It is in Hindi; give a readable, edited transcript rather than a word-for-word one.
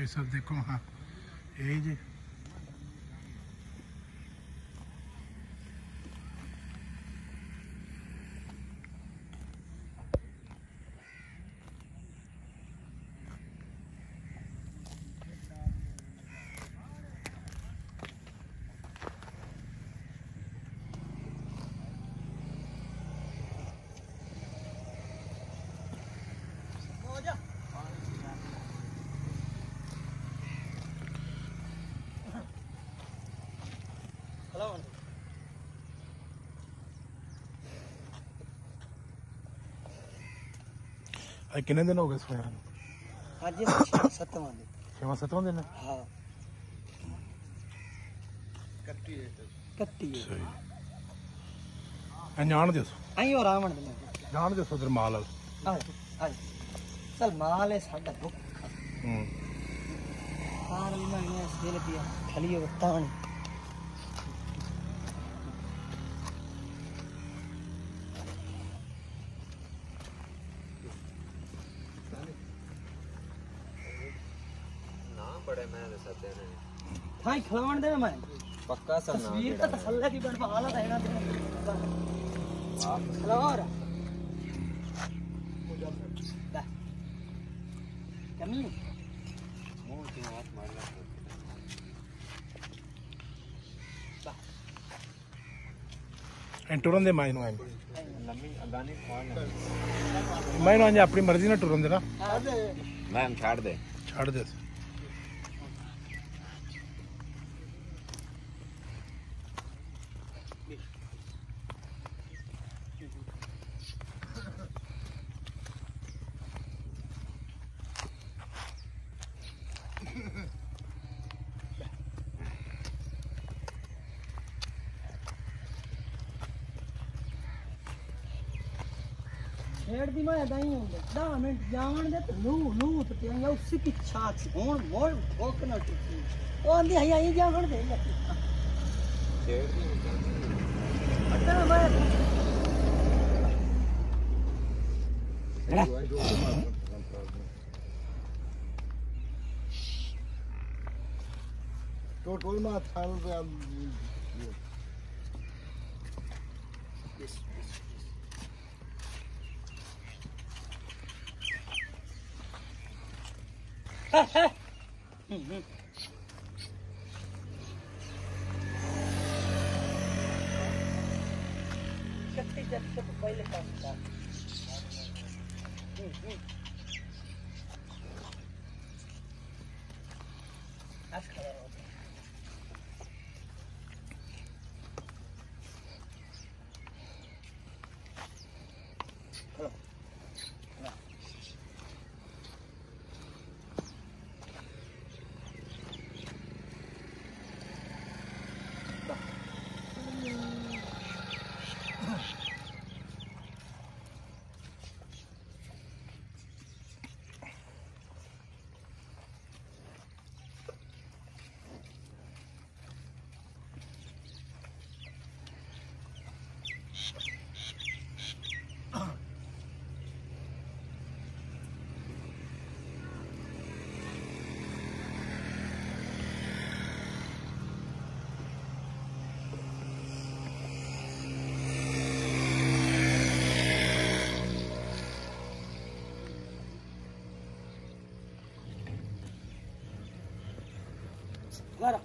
सब देखो। हाँ यही जी। कितने दिन हो गए इसमें? आज 7वां दिन। 7वां दिन है। हाँ कट्टी है। जान दो आई और आवन दे जान दो उधर माल आ चल माल है साडा भुख खान भी ना ये सेल पिया खाली हो तान बड़े मैं सते ने हां खिलावन दे मैं पक्का सा ना तस्वीर का तसल्ला की बन हालत है ना आप खिलावर कमी मुंह के हाथ मारना टुरन दे माइनो आइन लम्मी अगानी खाना माइनो आइन अपनी मर्जी ना टुरन दे ना मैं छाड़ दे छेड़ दी मैं दाई होंगे 10 मिनट जान दे तो नू तो ते उसी की छाछ होन मोड़ ठोकना टूटी ओ आंदी हई आई जान दे छेड़ दी अटा मैं टोटल में थाल पे शक्ति जब से पहले काम था आज खड़ा हो Agora.